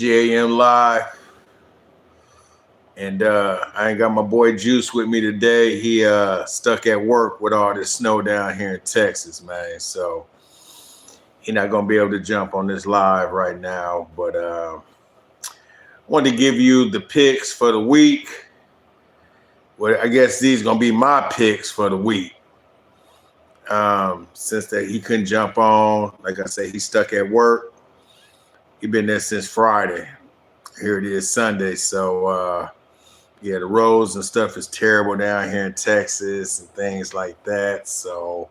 G.A.M. live. And I ain't got my boy Juice with me today. He stuck at work with all this snow down here in Texas, man. So he not gonna be able to jump on this live right now. But I wanted to give you the picks for the week. Well, I guess these gonna be my picks for the week. Since that he couldn't jump on, like I said, he's stuck at work. He been there since Friday. Here it is Sunday. So yeah, the roads and stuff is terrible down here in Texas and things like that. So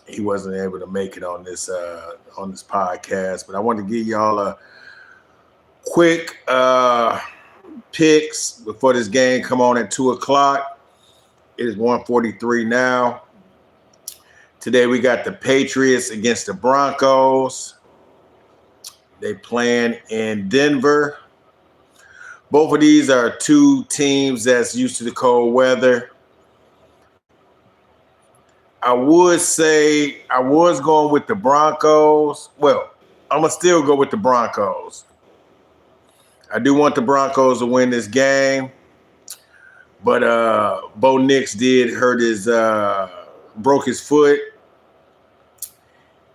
he wasn't able to make it on this podcast. But I wanted to give y'all a quick picks before this game come on at 2:00. It is 1:43 now. Today we got the Patriots against the Broncos. They playing in Denver. Both of these are two teams that's used to the cold weather. I would say I was going with the Broncos. Well, I'm going to still go with the Broncos. I do want the Broncos to win this game. But Bo Nix did broke his foot.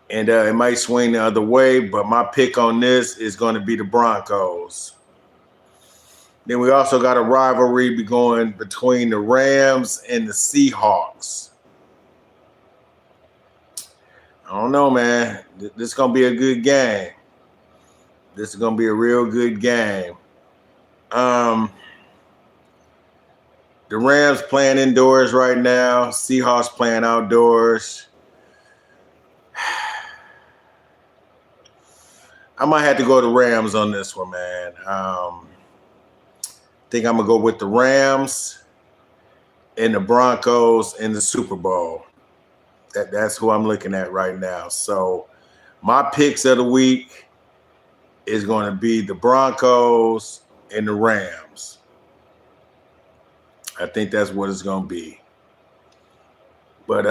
And it might swing the other way. But my pick on this is going to be the Broncos. Then we also got a rivalry going between the Rams and the Seahawks. I don't know, man. This is going to be a good game. This is going to be a real good game. The Rams playing indoors right now. Seahawks playing outdoors. I might have to go to Rams on this one, man. I think I'm going to go with the Rams and the Broncos in the Super Bowl. That's who I'm looking at right now. So my picks of the week is going to be the Broncos and the Rams. I think that's what it's going to be. But,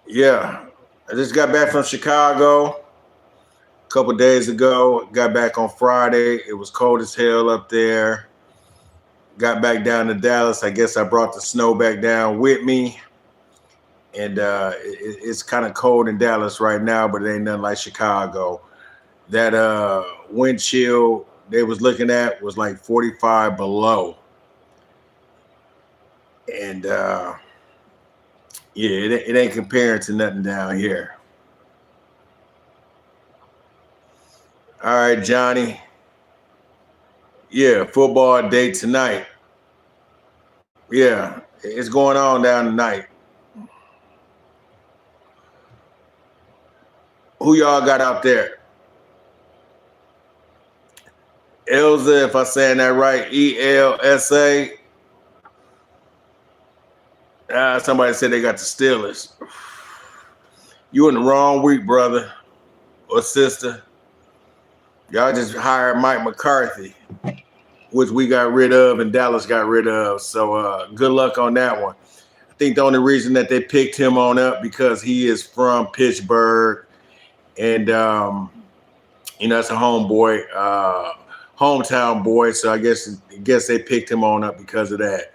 yeah, I just got back from Chicago a couple days ago. Got back on Friday. It was cold as hell up there. Got back down to Dallas. I guess I brought the snow back down with me. And it's kind of cold in Dallas right now, but it ain't nothing like Chicago. That wind chill they was looking at was like 45 below. And, yeah, it ain't comparing to nothing down here. All right, Johnny. Yeah, football day tonight. Yeah, it's going on down tonight. Who y'all got out there? Elsa, if I'm saying that right, ELSA. Somebody said they got the Steelers. You in the wrong week, brother or sister. Y'all just hired Mike McCarthy, which we got rid of and Dallas got rid of. So good luck on that one. I think the only reason that they picked him on up because he is from Pittsburgh. And, that's a hometown boy. So I guess they picked him on up because of that.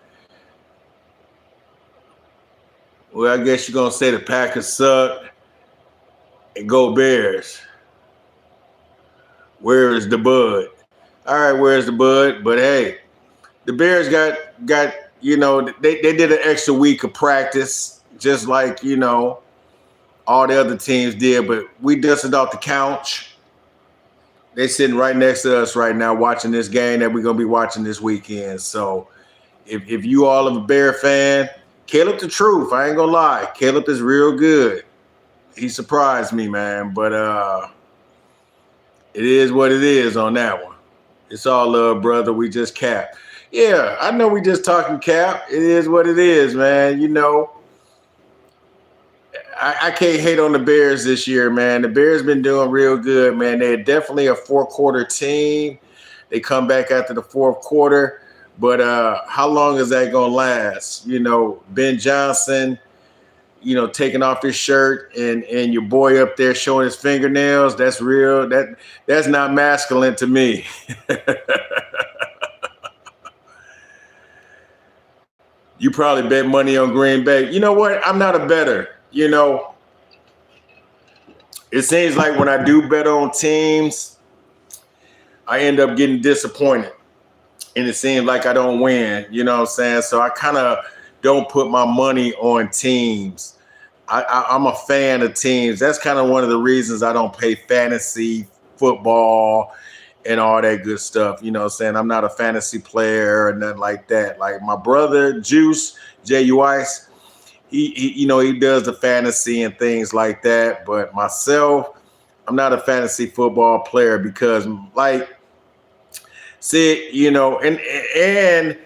Well, I guess you're going to say the Packers suck and go Bears. Where is the bud? All right, where's the bud? But, hey, the Bears got they did an extra week of practice just like, all the other teams did. But we dusted off the couch. They sitting right next to us right now watching this game that we're going to be watching this weekend. So if you all are a Bear fan, Caleb the truth. I ain't going to lie. Caleb is real good. He surprised me, man. But it is what it is on that one. It's all love, brother. We just cap. Yeah, I know we just talking cap. It is what it is, man. I can't hate on the Bears this year, man. The Bears been doing real good, man. They're definitely a fourth-quarter team. They come back after the fourth quarter. But how long is that going to last? Ben Johnson, taking off his shirt and your boy up there showing his fingernails, that's real. That's not masculine to me. You probably bet money on Green Bay. You know what? I'm not a bettor. It seems like when I do bet on teams, I end up getting disappointed. And it seems like I don't win. You know what I'm saying? So I kind of don't put my money on teams. I'm a fan of teams. That's kind of one of the reasons I don't play fantasy football and all that good stuff. You know what I'm saying? I'm not a fantasy player or nothing like that. Like my brother, Juice, Juice, he does the fantasy and things like that. But myself, I'm not a fantasy football player because, like, see, and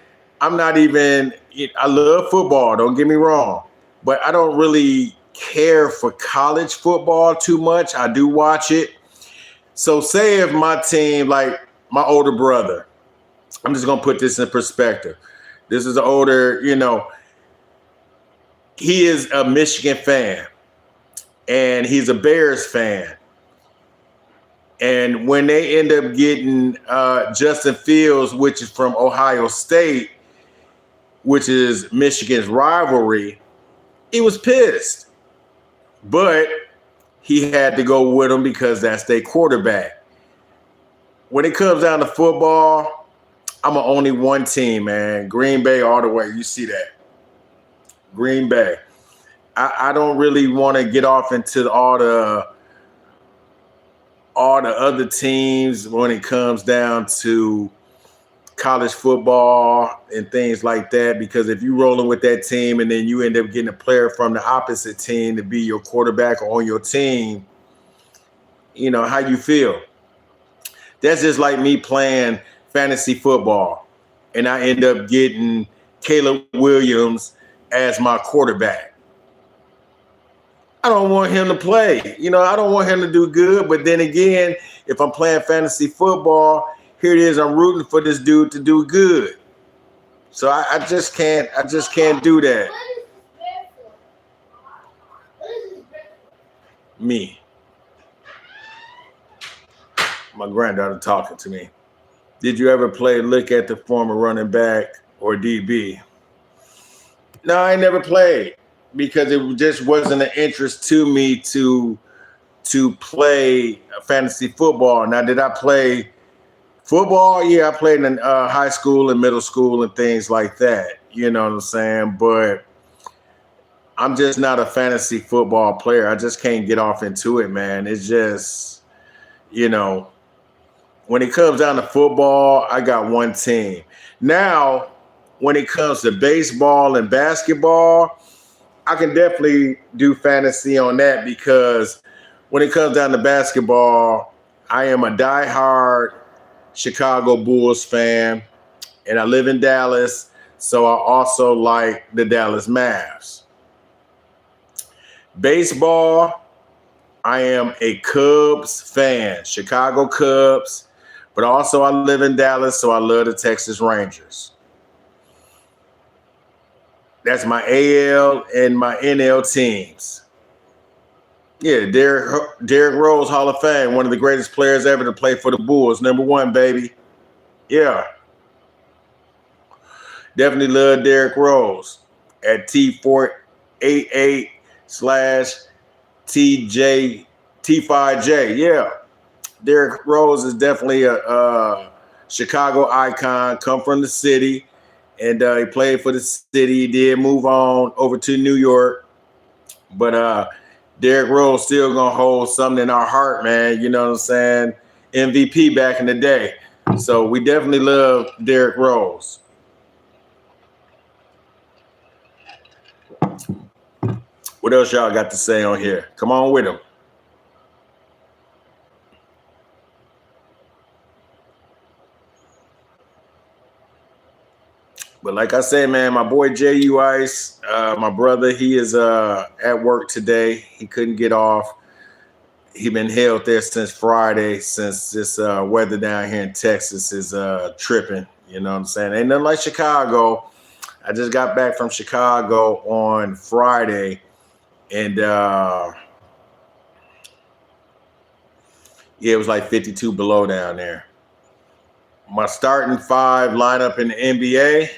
I'm not even, I love football, don't get me wrong, but I don't really care for college football too much. I do watch it. So say if my team, like my older brother, I'm just going to put this in perspective. This is an older, he is a Michigan fan and he's a Bears fan. And when they end up getting Justin Fields, which is from Ohio State, which is Michigan's rivalry, he was pissed. But he had to go with him because that's their quarterback. When it comes down to football, I'm only one team, man. Green Bay all the way. You see that. Green Bay. I don't really want to get off into all the other teams when it comes down to college football and things like that, because if you're rolling with that team and then you end up getting a player from the opposite team to be your quarterback on your team, how you feel. That's just like me playing fantasy football and I end up getting Caleb Williams as my quarterback. I don't want him to play. I don't want him to do good. But then again, if I'm playing fantasy football, here it is. I'm rooting for this dude to do good. So I just can't do that. Me. My granddaughter talking to me. Did you ever look at the former running back or DB? No, I never played because it just wasn't an interest to me to play fantasy football. Now, did I play football? Yeah, I played in high school and middle school and things like that. You know what I'm saying? But I'm just not a fantasy football player. I just can't get off into it, man. It's just, when it comes down to football, I got one team. Now, when it comes to baseball and basketball, I can definitely do fantasy on that because when it comes down to basketball, I am a diehard Chicago Bulls fan, and I live in Dallas, so I also like the Dallas Mavs. Baseball, I am a Cubs fan, Chicago Cubs, but also I live in Dallas, so I love the Texas Rangers. That's my AL and my NL teams. Yeah, Derrick Rose, Hall of Fame, one of the greatest players ever to play for the Bulls. Number one, baby. Yeah. Definitely love Derrick Rose at T488/T5J. Yeah. Derrick Rose is definitely a Chicago icon, come from the city. And he played for the city. He did move on over to New York. But Derrick Rose still going to hold something in our heart, man. You know what I'm saying? MVP back in the day. So we definitely love Derrick Rose. What else y'all got to say on here? Come on with him. But like I say, man, my boy Juice, my brother, he is at work today. He couldn't get off. He been held there since Friday, since this weather down here in Texas is tripping. You know what I'm saying? Ain't nothing like Chicago. I just got back from Chicago on Friday, And yeah, it was like 52 below down there. My starting five lineup in the NBA,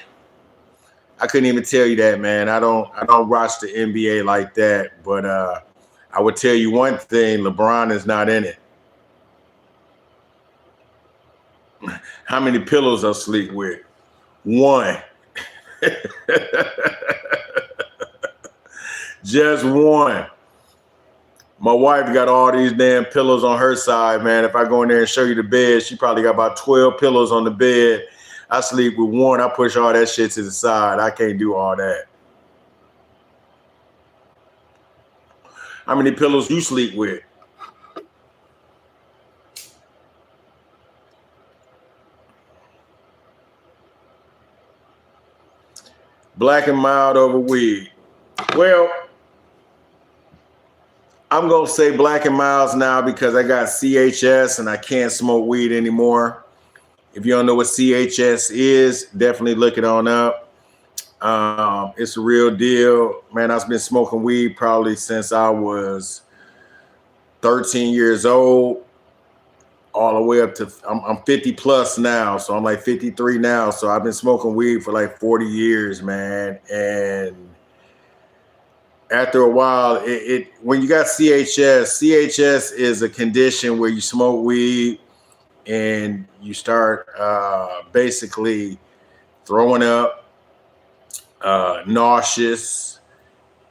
I couldn't even tell you that, man. I don't watch the NBA like that, but I would tell you one thing: LeBron is not in it. How many pillows I sleep with? One. Just one. My wife got all these damn pillows on her side, man. If I go in there and show you the bed, she probably got about 12 pillows on the bed. I sleep with one. I push all that shit to the side. I can't do all that. How many pillows you sleep with? Black and mild over weed. Well, I'm going to say black and milds now because I got CHS and I can't smoke weed anymore. If you don't know what CHS is, definitely look it on up. It's a real deal. Man, I've been smoking weed probably since I was 13 years old, all the way up to, I'm 50 plus now. So I'm like 53 now. So I've been smoking weed for like 40 years, man. And after a while, when you got CHS is a condition where you smoke weed and you start basically throwing up, nauseous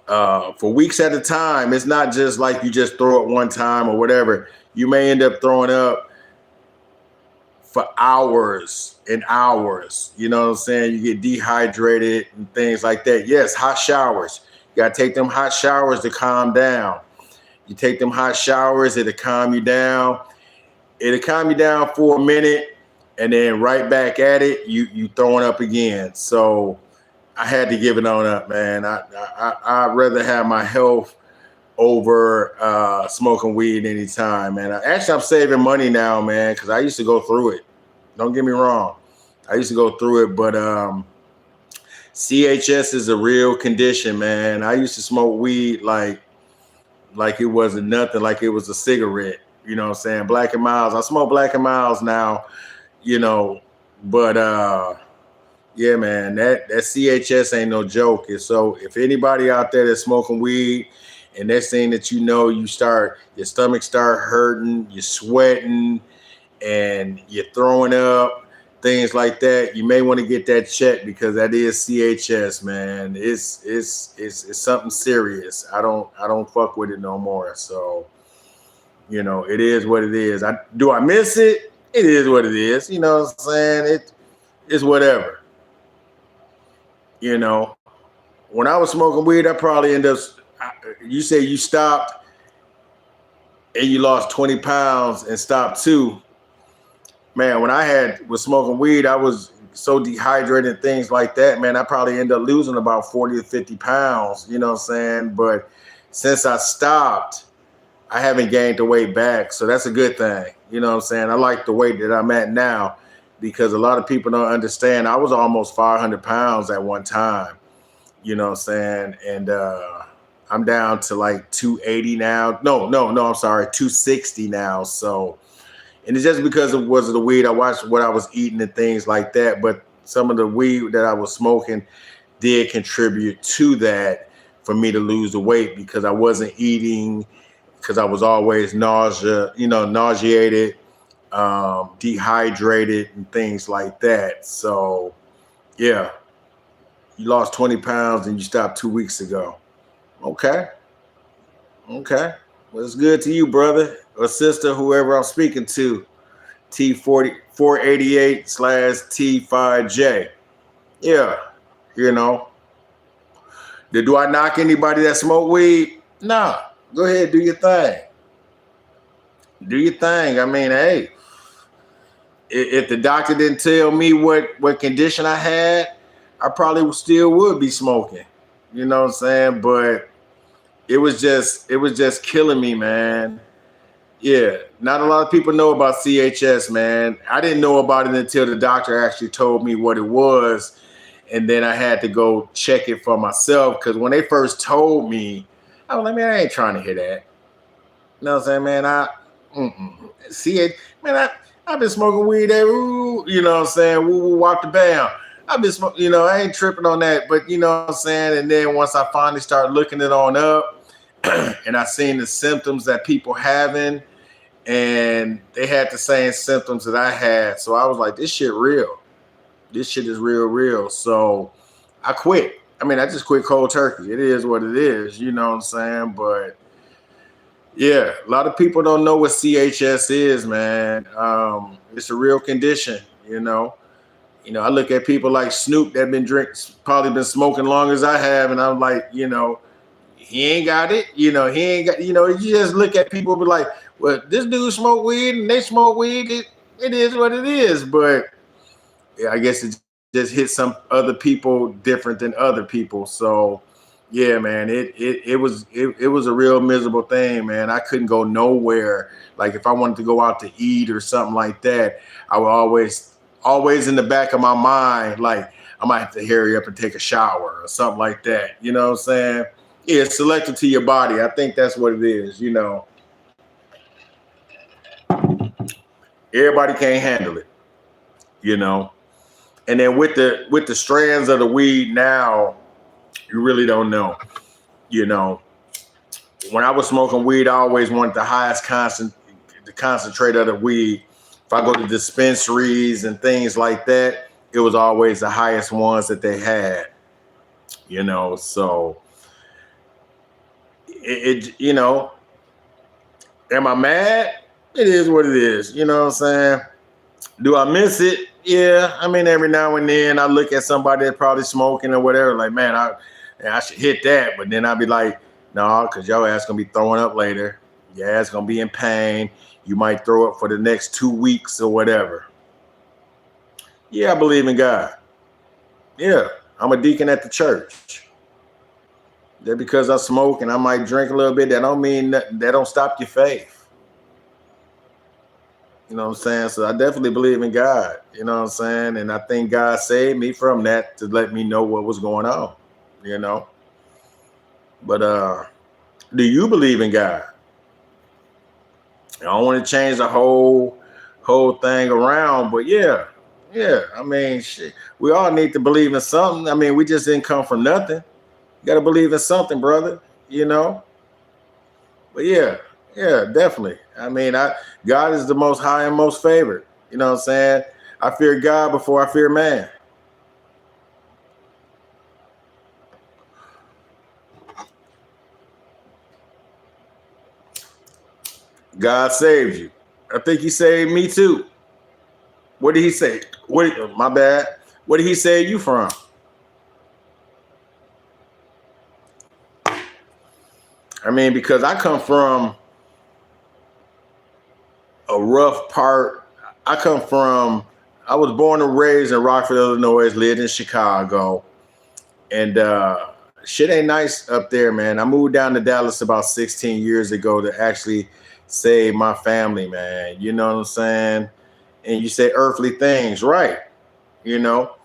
for weeks at a time. It's not just like you just throw it one time or whatever. You may end up throwing up for hours and hours. You know what I'm saying? You get dehydrated and things like that. Yes, hot showers. You got to take them hot showers to calm down. You take them hot showers, it'll calm you down. It'll calm you down for a minute, and then right back at it, you throwing up again. So I had to give it on up, man. I'd rather have my health over smoking weed anytime, man. Actually, I'm saving money now, man, because I used to go through it. Don't get me wrong. I used to go through it, but CHS is a real condition, man. I used to smoke weed like it wasn't nothing, like it was a cigarette. You know what I'm saying? Black and Miles. I smoke Black and Miles now, you know, but yeah, man, that CHS ain't no joke. And so if anybody out there that's smoking weed and next thing that you know, your stomach start hurting, you're sweating, and you're throwing up, things like that, you may want to get that checked because that is CHS, man. It's something serious. I don't fuck with it no more. So, you know, it is what it is. Do I miss it? It is what it is. You know what I'm saying? It's whatever. You know, when I was smoking weed, I probably ended up. You say you stopped and you lost 20 pounds and stopped too. Man, when I was smoking weed, I was so dehydrated and things like that, man, I probably ended up losing about 40 to 50 pounds, you know what I'm saying? But since I stopped, I haven't gained the weight back. So that's a good thing. You know what I'm saying? I like the weight that I'm at now because a lot of people don't understand. I was almost 500 pounds at one time, you know what I'm saying? And I'm down to like 280 now. No, I'm sorry, 260 now. So, and it's just because it was the weed. I watched what I was eating and things like that. But some of the weed that I was smoking did contribute to that for me to lose the weight because I wasn't eating, because I was always nauseated, dehydrated, and things like that. So, yeah, you lost 20 pounds and you stopped 2 weeks ago. Okay. Well, it's good to you, brother or sister, whoever I'm speaking to. T488/T5J. Yeah, you know. Do I knock anybody that smoke weed? Nah. Go ahead, do your thing. Do your thing. I mean, hey, if the doctor didn't tell me what condition I had, I probably still would be smoking. You know what I'm saying? But it was just killing me, man. Yeah, not a lot of people know about CHS, man. I didn't know about it until the doctor actually told me what it was. And then I had to go check it for myself because when they first told me, I was like, man, I ain't trying to hear that. You know what I'm saying, man? See it, man. I've been smoking weed every, you know what I'm saying? Woo woo, walk the bam. I've been smoking, you know, I ain't tripping on that, but you know what I'm saying. And then once I finally started looking it on up, and I seen the symptoms that people having, and they had the same symptoms that I had, so I was like, this shit real. This shit is real, real. So I quit. I mean, I just quit cold turkey. It is what it is, you know what I'm saying? But yeah, a lot of people don't know what CHS is, man. It's a real condition, you know. You know, I look at people like Snoop that probably been smoking long as I have, and I'm like, you know, he ain't got it. You know, he ain't got. You know, you just look at people and be like, well, this dude smoke weed and they smoke weed. It is what it is. But yeah, I guess it just hits some other people different than other people. So yeah, man, it was a real miserable thing, man. I couldn't go nowhere. Like if I wanted to go out to eat or something like that, I would always in the back of my mind, like I might have to hurry up and take a shower or something like that. You know what I'm saying? Yeah, it's selective to your body. I think that's what it is, you know. Everybody can't handle it, you know. And then with the strands of the weed now, you really don't know. You know, when I was smoking weed, I always wanted the the concentrate of the weed. If I go to dispensaries and things like that, it was always the highest ones that they had. You know, so you know, am I mad? It is what it is. You know what I'm saying? Do I miss it? Yeah. I mean, every now and then I look at somebody that's probably smoking or whatever, like, man, I should hit that. But then I'll be like, no, because your ass gonna be throwing up later. Your ass gonna be in pain. You might throw up for the next 2 weeks or whatever. Yeah, I believe in God. Yeah, I'm a deacon at the church. That because I smoke and I might drink a little bit, that don't mean that don't stop your faith. You know what I'm saying? So I definitely believe in God. You know what I'm saying? And I think God saved me from that to let me know what was going on. You know? But do you believe in God? I don't want to change the whole thing around, but yeah. Yeah. I mean, shit. We all need to believe in something. I mean, we just didn't come from nothing. You gotta believe in something, brother. You know? But yeah, yeah, definitely. I mean, God is the most high and most favored. You know what I'm saying? I fear God before I fear man. God saved you. I think he saved me too. What did he say? My bad. What did he save you from? I mean, because I come from a rough part. I come from I was born and raised in Rockford, Illinois, lived in Chicago. And shit ain't nice up there, man. I moved down to Dallas about 16 years ago to actually save my family, man. You know what I'm saying? And you say earthly things, right? You know,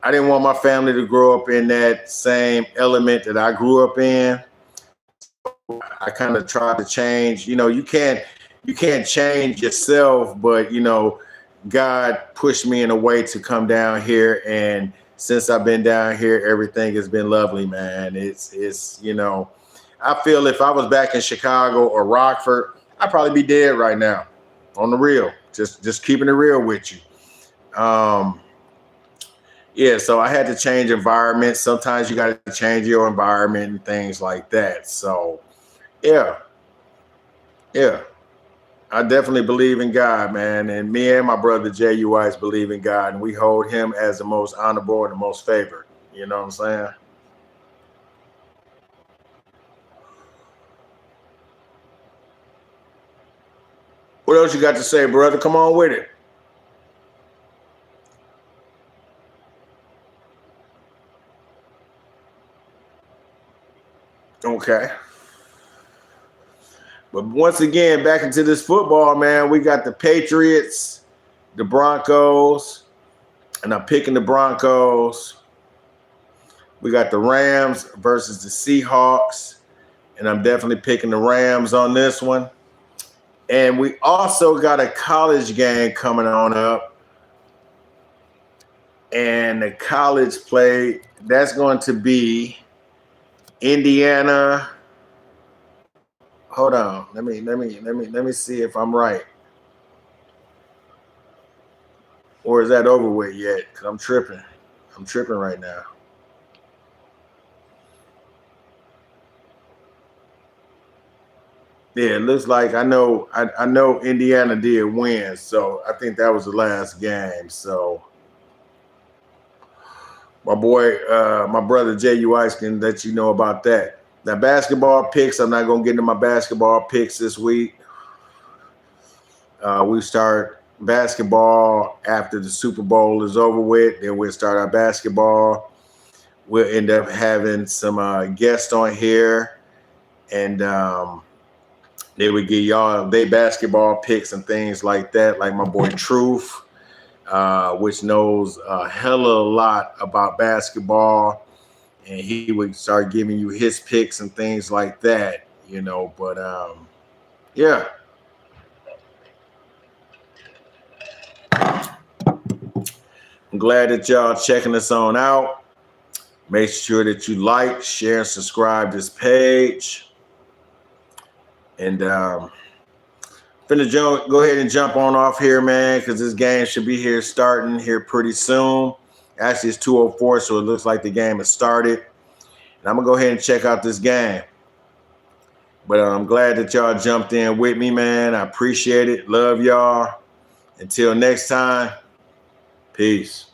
I didn't want my family to grow up in that same element that I grew up in. I kind of tried to change. You know, you can't change yourself, but you know, God pushed me in a way to come down here, and since I've been down here, everything has been lovely, man. It's you know, I feel if I was back in Chicago or Rockford, I'd probably be dead right now, on the real. Just keeping it real with you. Um, yeah, so I had to change environments. Sometimes you got to change your environment and things like that. So yeah, yeah. I definitely believe in God, man. And me and my brother J.U. Weiss believe in God, and we hold him as the most honorable and the most favored. You know what I'm saying? What else you got to say, brother? Come on with it. Okay. But once again, back into this football, man, we got the Patriots, the Broncos, and I'm picking the Broncos. We got the Rams versus the Seahawks. and I'm definitely picking the Rams on this one. And we also got a college game coming on up. And the college play, that's going to be Indiana. Hold on. Let me see if I'm right. Or is that over with yet? Because I'm tripping. I'm tripping right now. Yeah, it looks like I know Indiana did win, so I think that was the last game. So my boy, my brother J.U. Ice can let you know about that. Now basketball picks, I'm not gonna get into my basketball picks this week. We start basketball after the Super Bowl is over with. Then we'll start our basketball. We'll end up having some guests on here, and they would give y'all their basketball picks and things like that, like my boy Truth, which knows a hell of a lot about basketball, and he would start giving you his picks and things like that, you know. But yeah. I'm glad that y'all checking us on out. Make sure that you like, share, and subscribe this page. And finna go ahead and jump on off here, man, because this game should be here starting here pretty soon. Actually, it's 2:04, so it looks like the game has started. And I'm gonna go ahead and check out this game. But I'm glad that y'all jumped in with me, man. I appreciate it. Love y'all. Until next time, peace.